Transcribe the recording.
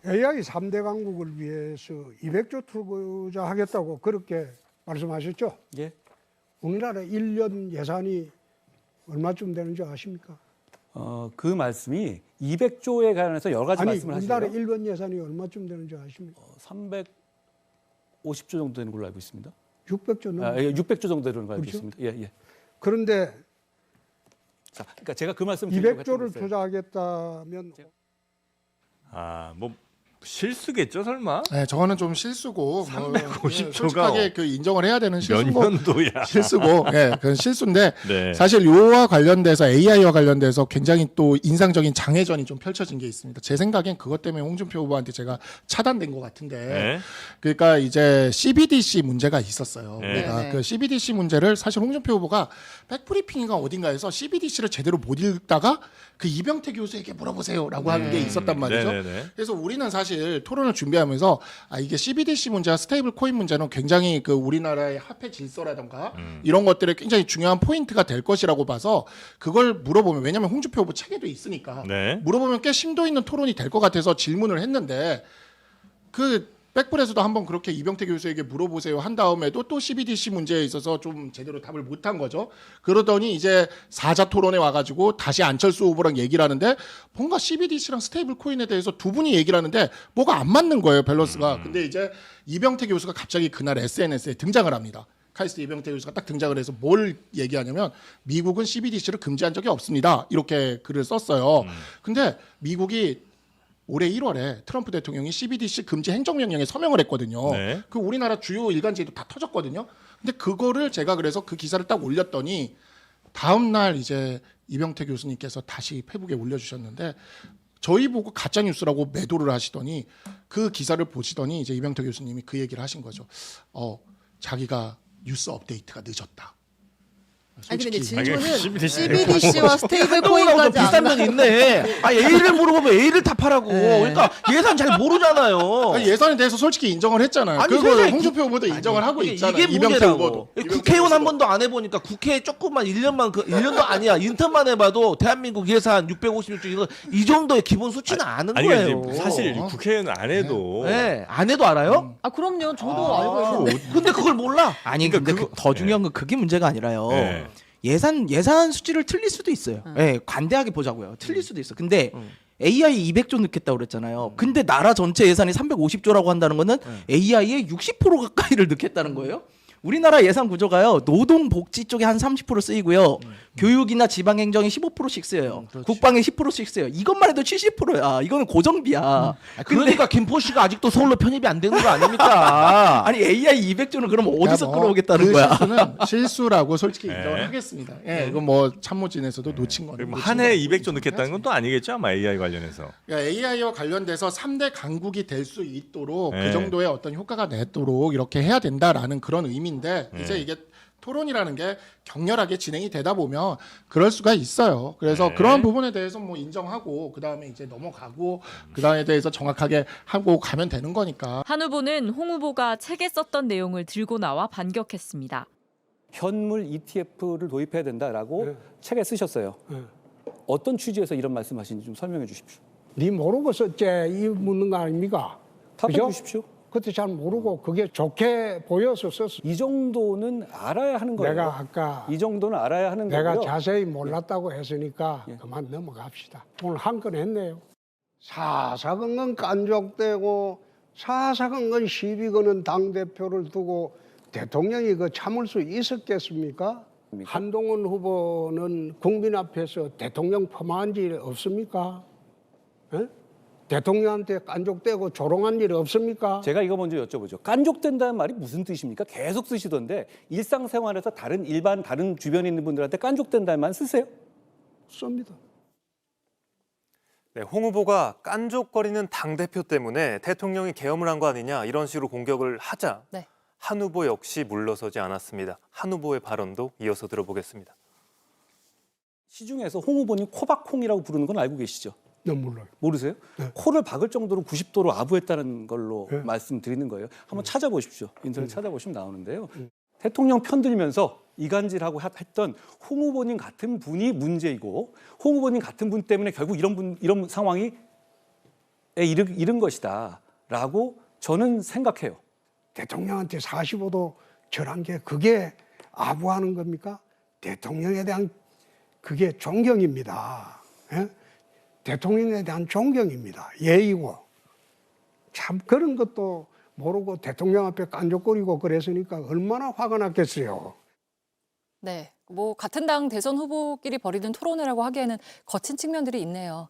AI 3대 강국을 위해서 200조 투자하겠다고 그렇게 말씀하셨죠? 예. 우리나라 1년 예산이 얼마쯤 되는지 아십니까? 그 말씀이 200조에 관해서 여러 가지 아니, 말씀을 우리나라 하시네요. 1년 예산이 얼마쯤 되는지 아십니까? 350조 정도 되는 걸로 알고 있습니다. 600조 넘. 600조 정도 되는 걸로 알고 그렇죠? 있습니다. 예, 예. 그런데 자, 그러니까 제가 그 말씀 드리려고 200조를 했던 거였어요. 투자하겠다면 뭐 실수겠죠, 설마? 네, 저거는 좀 실수고 350 조가 솔직하게 그 인정을 해야 되는 몇 실수고 년도야? 실수고, 예, 그건 실수인데 네. 사실 요와 관련돼서 AI와 관련돼서 굉장히 또 인상적인 장애전이 좀 펼쳐진 게 있습니다. 제 생각엔 그것 때문에 홍준표 후보한테 제가 차단된 것 같은데, 네. 그러니까 이제 CBDC 문제가 있었어요. 네. 우리가 네. 그 CBDC 문제를 사실 홍준표 후보가 백브리핑인가 어딘가에서 CBDC를 제대로 못 읽다가 그 이병태 교수에게 물어보세요라고 하는 게 있었단 말이죠. 네네네. 그래서 우리는 사실 토론을 준비하면서 이게 CBDC 문제와 스테이블 코인 문제는 굉장히 그 우리나라의 화폐 질서라든가 이런 것들에 굉장히 중요한 포인트가 될 것이라고 봐서 그걸 물어보면, 왜냐하면 홍준표 후보 책에도 있으니까 네. 물어보면 꽤 심도 있는 토론이 될 것 같아서 질문을 했는데, 그 백불에서도 한번 그렇게 이병태 교수에게 물어보세요 한 다음에도 또 CBDC 문제에 있어서 좀 제대로 답을 못한 거죠. 그러더니 이제 사자 토론에 와가지고 다시 안철수 후보랑 얘기를 하는데 뭔가 CBDC랑 스테이블 코인에 대해서 두 분이 얘기를 하는데 뭐가 안 맞는 거예요, 밸런스가. 근데 이제 이병태 교수가 갑자기 그날 SNS에 등장을 합니다. 카이스트 이병태 교수가 딱 등장을 해서 뭘 얘기하냐면 미국은 CBDC를 금지한 적이 없습니다, 이렇게 글을 썼어요. 근데 미국이 올해 1월에 트럼프 대통령이 CBDC 금지 행정명령에 서명을 했거든요. 네. 그 우리나라 주요 일간지에도 다 터졌거든요. 근데 그거를 제가 그래서 그 기사를 딱 올렸더니 다음 날 이제 이병태 교수님께서 다시 페북에 올려주셨는데, 저희 보고 가짜 뉴스라고 매도를 하시더니 그 기사를 보시더니 이제 이병태 교수님이 그 얘기를 하신 거죠. 자기가 뉴스 업데이트가 늦었다. 아니 근데 솔직히 질문은 CBDC. CBDC와 스테이블 한동훈하고 코인까지 좀 비슷한 면이 있네. A를 물어보면 A를 답하라고. 네. 그러니까 예산 잘 모르잖아요. 아니, 예산에 대해서 솔직히 인정을 했잖아요. 아니, 그걸 세상에 홍준표 후보도 인정을 하고 이게 있잖아요. 이게 이병태 문제라고. 후보도. 국회의원 한 번도 안 해보니까 국회에 조금만 1년만 1년도 아니야. 인턴만 해봐도 대한민국 예산 656조 이거 이 정도의 기본 수치는 아는 아니 거예요. 근데 사실 국회의원 안 해도 네, 안 해도 알아요? 아 그럼요. 저도 알고 있는데. 근데 그걸 몰라. 아니 그러니까 근데 더 중요한 건 그게 문제가 아니라요. 네. 예산 수치를 틀릴 수도 있어요. 예, 관대하게 보자고요. 틀릴 수도 있어. 근데 AI 200조 넣겠다고 그랬잖아요. 근데 나라 전체 예산이 350조라고 한다는 거는 AI의 60% 가까이를 넣겠다는 거예요. 우리나라 예산 구조가요. 노동 복지 쪽에 한 30% 쓰이고요. 교육이나 지방 행정이 15%씩 쓰여요. 국방에 10%씩 쓰여요. 이것만 해도 70%야. 이거는 고정비야. 그러니까 김포시가 아직도 서울로 편입이 안 되는 거 아닙니까? 아니 AI 200조는 그럼 어디서 뭐 끌어오겠다는 그 거야? 실수는 실수라고 솔직히 인정을 네. 하겠습니다. 예, 이건 뭐 참모진에서도 놓친 거는 한 해에 200조 넣겠다는 건 또 아니겠죠, 아마 AI 관련해서. AI와 관련돼서 3대 강국이 될 수 있도록 네. 그 정도의 어떤 효과가 내도록 이렇게 해야 된다라는 그런 의미인데, 이제 네. 이게 토론이라는 게 격렬하게 진행이 되다 보면 그럴 수가 있어요. 그래서 네. 그러한 부분에 대해서 뭐 인정하고 그 다음에 이제 넘어가고 그 다음에 대해서 정확하게 하고 가면 되는 거니까. 한 후보는 홍 후보가 책에 썼던 내용을 들고 나와 반격했습니다. 현물 ETF를 도입해야 된다라고 네. 책에 쓰셨어요. 네. 어떤 취지에서 이런 말씀하신지 좀 설명해 주십시오. 네 모르고 썼지 이 묻는 거 아닙니까? 답해 그죠? 주십시오. 그때 잘 모르고 그게 좋게 보여서 썼어. 이 정도는 알아야 하는 거예요. 내가 아까 이 정도는 알아야 하는 내가 거고요. 자세히 몰랐다고 했으니까 예. 그만 넘어갑시다. 오늘 한 건 했네요. 사사건건 깐족되고 사사건건 시비 거는 당대표를 두고 대통령이 그 참을 수 있었겠습니까? 한동훈 후보는 국민 앞에서 대통령 폄하한 일 없습니까? 에? 대통령한테 깐족되고 조롱한 일 없습니까? 제가 이거 먼저 여쭤보죠. 깐족된다는 말이 무슨 뜻입니까? 계속 쓰시던데 일상생활에서 다른 주변에 있는 분들한테 깐족된다는 말 쓰세요? 씁니다. 네, 홍 후보가 깐족거리는 당대표 때문에 대통령이 계엄을 한 거 아니냐 이런 식으로 공격을 하자 네. 한 후보 역시 물러서지 않았습니다. 한 후보의 발언도 이어서 들어보겠습니다. 시중에서 홍 후보님 코박홍이라고 부르는 건 알고 계시죠? 너무 몰라요. 모르세요? 네. 코를 박을 정도로 90도로 아부했다는 걸로 네. 말씀드리는 거예요. 한번 찾아보십시오. 인터넷 찾아보시면 나오는데요. 대통령 편들면서 이간질하고 했던 홍 후보님 같은 분이 문제이고 홍 후보님 같은 분 때문에 결국 이런 상황이 이른 것이다라고 저는 생각해요. 대통령한테 45도 절한 게 그게 아부하는 겁니까? 대통령에 대한 그게 존경입니다. 예? 대통령에 대한 존경입니다. 예의고. 참 그런 것도 모르고 대통령 앞에 깐족거리고 그랬으니까 얼마나 화가 났겠어요. 네, 뭐 같은 당 대선 후보끼리 벌이는 토론회라고 하기에는 거친 측면들이 있네요.